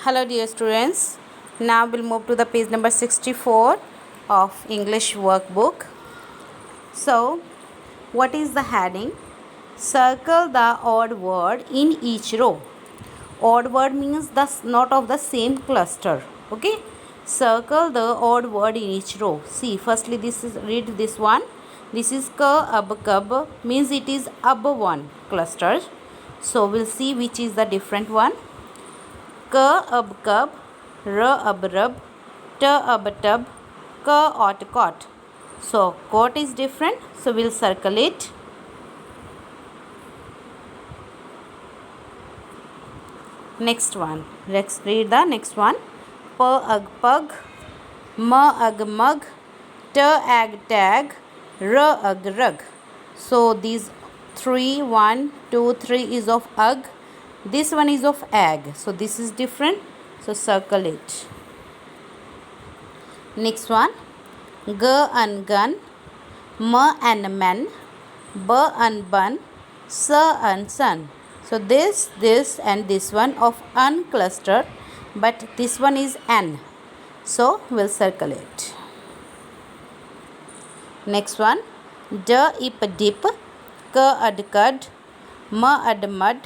Hello dear students, now we'll move to the page number 64 of English workbook. So, what is the heading? Circle the odd word in each row. Odd word means the not of the same cluster. Okay, circle the odd word in each row. See, firstly read this one. This is ka ab kab, means it is ab one cluster. So we'll see which is the different one. Ka ab kab, r ab rub, t ab tub, ka ot cot. So cot is different, so we'll circle it. Next one, let's read the next one. P ag pug, m ag mug, t ag tag, r ag rug. So these 3, 1, 2, 3 is of ug. This one is of ag. So this is different. So circle it. Next one. G and gun, m and men, b and bun, s and sun. So this and this one of uncluster, but this one is n. So we'll circle it. Next one. D ip dip, k ad cud, m ad mud,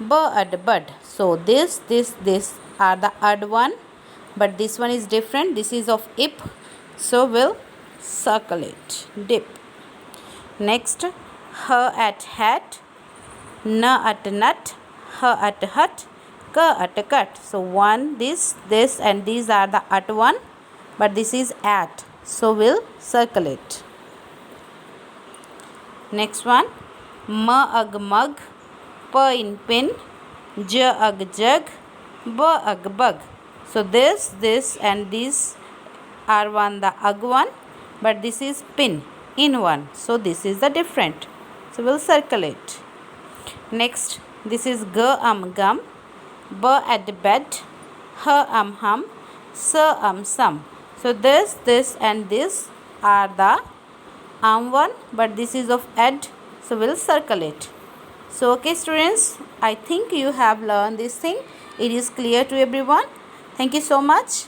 b ad bud. So this are the odd one, but this one is different. This is of ip, so we'll circle it. Dip. Next, h at hat, n at nut, h at hut, k at cut. So one, this and these are the at one, but this is at, so we'll circle it. Next one, m ag mug, p in pin, j ag jug, b ag bug. So this and these are one the ag one, but this is pin in one, so this is the different, so we'll circle it. Next, this is g gum, b at bed, h hum, s sum. So this and this are the one, but this is of ed, so we'll circle it. So okay students, I think you have learned this thing. It is clear to everyone. Thank you so much.